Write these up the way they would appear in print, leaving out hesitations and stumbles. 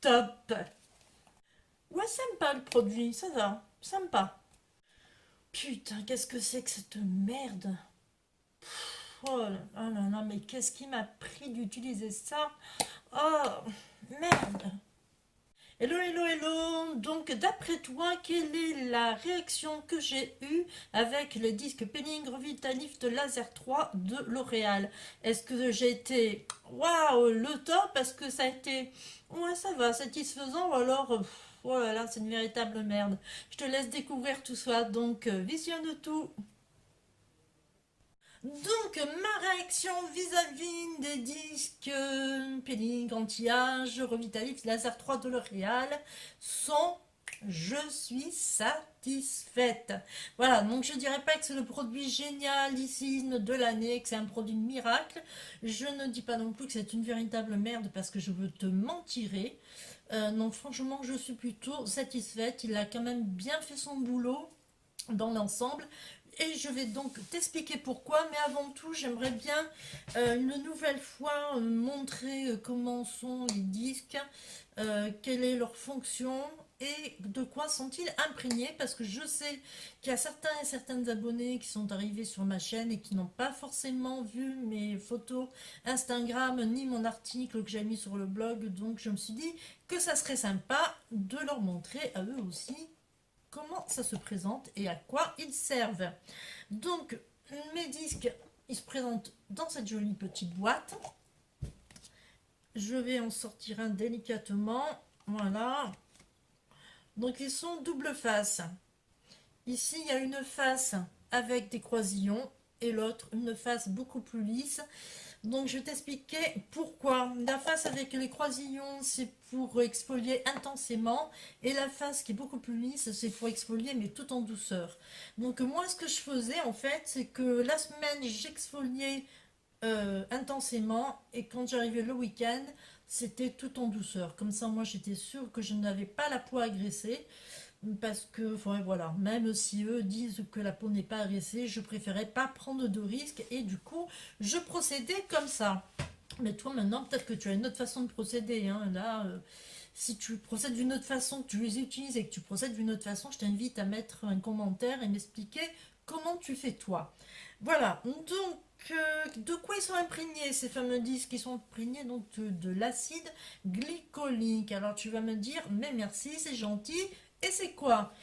top. Ouais, sympa le produit, ça va, sympa. Putain, qu'est-ce que c'est que cette merde? Oh là là là, mais qu'est-ce qui m'a pris d'utiliser ça? Oh, merde. Hello, hello, hello. Donc, d'après toi, quelle est la réaction que j'ai eue avec le disque Peeling Revitalift Laser 3 de L'Oréal? Est-ce que j'ai été waouh, le top? Est-ce que ça a été ouais, ça va, satisfaisant ou alors oh là là, c'est une véritable merde. Je te laisse découvrir tout ça, donc visionne tout. Donc, ma réaction vis-à-vis des disques Peeling Anti-Âge Revitalift Laser 3 de L'Oréal sont je suis satisfaite. Voilà, donc je dirais pas que c'est le produit génialissime de l'année, que c'est un produit miracle. Je ne dis pas non plus que c'est une véritable merde parce que je veux te mentirer. Non, franchement, je suis plutôt satisfaite. Il a quand même bien fait son boulot dans l'ensemble. Et je vais donc t'expliquer pourquoi, mais avant tout, j'aimerais bien une nouvelle fois montrer comment sont les disques, quelle est leur fonction et de quoi sont-ils imprégnés, parce que je sais qu'il y a certains et certaines abonnés qui sont arrivés sur ma chaîne et qui n'ont pas forcément vu mes photos Instagram ni mon article que j'ai mis sur le blog, donc je me suis dit que ça serait sympa de leur montrer à eux aussi comment ça se présente et à quoi ils servent. Donc, mes disques, ils se présentent dans cette jolie petite boîte. Je vais en sortir un délicatement. Voilà. Donc, ils sont double face. Ici, il y a une face avec des croisillons et l'autre, une face beaucoup plus lisse. Donc je vais t'expliquer pourquoi. La face avec les croisillons, c'est pour exfolier intensément. Et la face qui est beaucoup plus lisse, c'est pour exfolier, mais tout en douceur. Donc moi, ce que je faisais, en fait, c'est que la semaine, j'exfoliais intensément. Et quand j'arrivais le week-end, c'était tout en douceur. Comme ça, moi, j'étais sûre que je n'avais pas la peau agressée. Parce que, enfin, voilà, même si eux disent que la peau n'est pas agressée, je préférais pas prendre de risques et du coup, je procédais comme ça. Mais toi, maintenant, peut-être que tu as une autre façon de procéder. Hein. Là, si tu procèdes d'une autre façon, que tu les utilises et que tu procèdes d'une autre façon, je t'invite à mettre un commentaire et m'expliquer comment tu fais toi. Voilà, donc de quoi ils sont imprégnés ces fameux disques? Ils sont imprégnés donc de l'acide glycolique. Alors tu vas me dire, mais merci, c'est gentil. Et c'est quoi?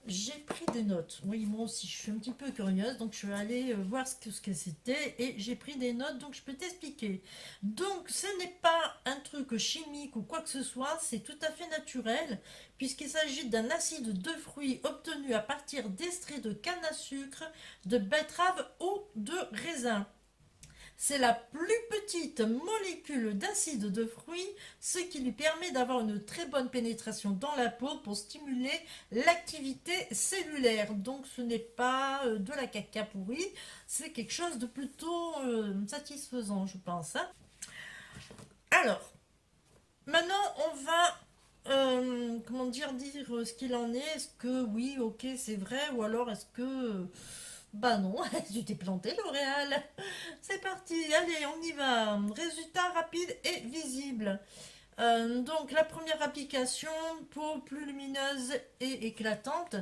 J'ai pris des notes. Oui, moi aussi, je suis un petit peu curieuse, donc je vais aller voir ce que c'était et j'ai pris des notes, donc je peux t'expliquer. Donc, ce n'est pas un truc chimique ou quoi que ce soit, c'est tout à fait naturel, puisqu'il s'agit d'un acide de fruits obtenu à partir d'extraits de canne à sucre, de betterave ou de raisin. C'est la plus petite molécule d'acide de fruits, ce qui lui permet d'avoir une très bonne pénétration dans la peau pour stimuler l'activité cellulaire. Donc ce n'est pas de la caca pourrie, c'est quelque chose de plutôt satisfaisant, je pense. Hein. Alors, maintenant on va comment dire ce qu'il en est. Est-ce que oui, ok, c'est vrai, ou alors est-ce que bah non, tu t'es planté L'Oréal. C'est parti, allez, on y va. Résultat rapide et visible. Donc la première application, peau plus lumineuse et éclatante.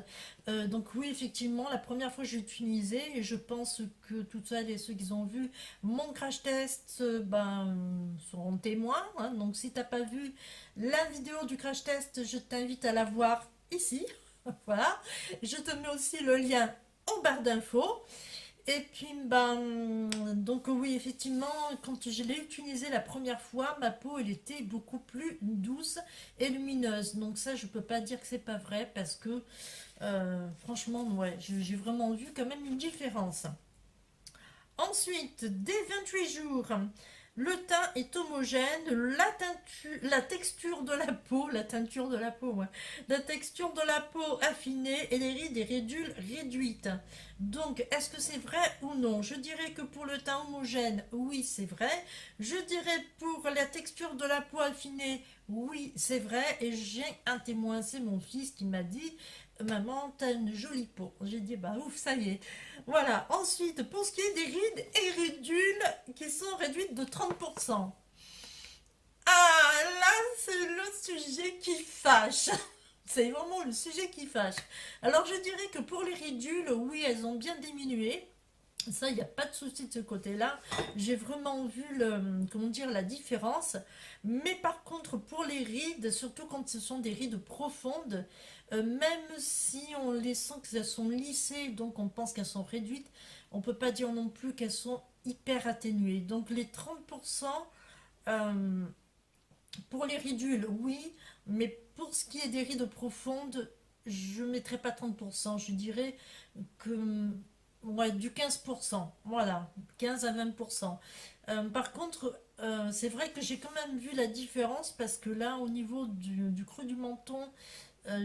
Donc oui, effectivement, la première fois que j'ai utilisé, et je pense que toutes celles et ceux qui ont vu mon crash test ben, seront témoins. Hein. Donc si tu n'as pas vu la vidéo du crash test, je t'invite à la voir ici. Voilà. Je te mets aussi le lien en barre d'infos. Et puis, ben, donc oui, effectivement, quand je l'ai utilisé la première fois, ma peau, elle était beaucoup plus douce et lumineuse. Donc ça, je peux pas dire que c'est pas vrai parce que, franchement, ouais, j'ai vraiment vu quand même une différence. Ensuite, dès 28 jours, le teint est homogène, la texture de la peau, la teinture de la peau, ouais, la texture de la peau affinée et les rides et ridules réduites. Donc, est-ce que c'est vrai ou non? Je dirais que pour le teint homogène, oui, c'est vrai. Je dirais pour la texture de la peau affinée, oui, c'est vrai. Et j'ai un témoin, c'est mon fils qui m'a dit, maman, t'as une jolie peau. J'ai dit, bah ouf, ça y est. Voilà. Ensuite, pour ce qui est des rides et ridules qui sont réduites de 30%. Ah, là, c'est le sujet qui fâche. C'est vraiment le sujet qui fâche. Alors je dirais que pour les ridules, oui, elles ont bien diminué. Ça, il n'y a pas de souci de ce côté-là. J'ai vraiment vu comment dire, la différence. Mais par contre, pour les rides, surtout quand ce sont des rides profondes, même si on les sent qu'elles sont lissées, donc on pense qu'elles sont réduites, on ne peut pas dire non plus qu'elles sont hyper atténuées. Donc les 30%, euh, pour les ridules, oui, mais pour ce qui est des rides profondes, je ne mettrai pas 30%. Je dirais que ouais, du 15%, voilà, 15 à 20%. Par contre, c'est vrai que j'ai quand même vu la différence parce que là, au niveau du creux du menton,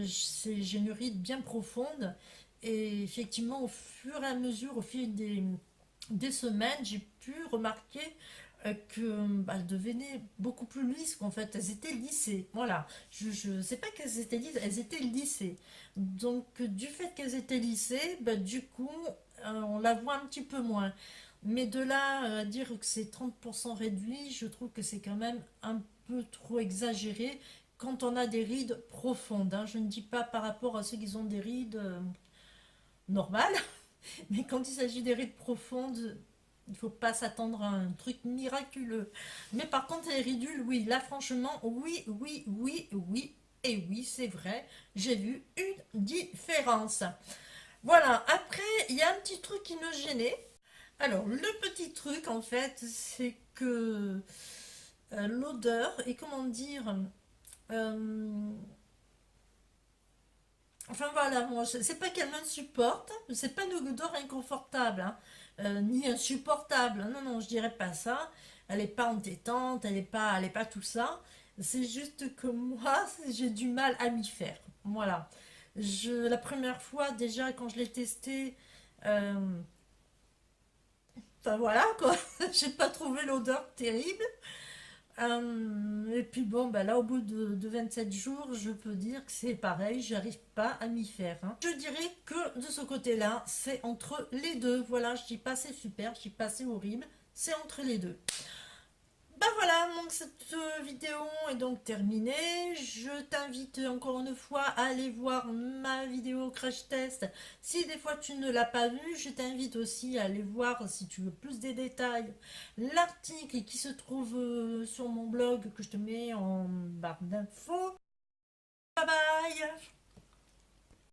j'ai une ride bien profonde. Et effectivement, au fur et à mesure, au fil des semaines, j'ai pu remarquer que bah, elles devenaient beaucoup plus lisses qu'en fait. Elles étaient lissées. Voilà. Je sais pas qu'elles étaient lisses, elles étaient lissées. Donc, du fait qu'elles étaient lissées, bah, du coup, on la voit un petit peu moins. Mais de là à dire que c'est 30% réduit, je trouve que c'est quand même un peu trop exagéré quand on a des rides profondes, hein. Je ne dis pas par rapport à ceux qui ont des rides normales, mais quand il s'agit des rides profondes, il ne faut pas s'attendre à un truc miraculeux. Mais par contre, les ridules, oui, là franchement, oui, oui, oui, oui, et oui, c'est vrai, j'ai vu une différence. Voilà, après, il y a un petit truc qui me gênait. Alors, le petit truc, en fait, c'est que l'odeur, et comment dire, euh, enfin voilà, moi, c'est pas qu'elle m'insupporte, c'est pas une odeur inconfortable, hein, ni insupportable, non, non, je dirais pas ça. Elle est pas entêtante, elle est pas tout ça. C'est juste que moi, j'ai du mal à m'y faire. Voilà. La première fois, déjà, quand je l'ai testé, euh, enfin voilà, quoi, j'ai pas trouvé l'odeur terrible. Et puis bon, bah là, au bout de 27 jours, je peux dire que c'est pareil, j'arrive pas à m'y faire, hein. Je dirais que de ce côté-là, c'est entre les deux. Voilà, je dis pas c'est super, je dis pas c'est horrible, c'est entre les deux. Bah voilà, donc cette vidéo est donc terminée. Je t'invite encore une fois à aller voir ma vidéo crash test. Si des fois tu ne l'as pas vue, je t'invite aussi à aller voir, si tu veux plus des détails, l'article qui se trouve sur mon blog que je te mets en barre d'infos. Bye bye!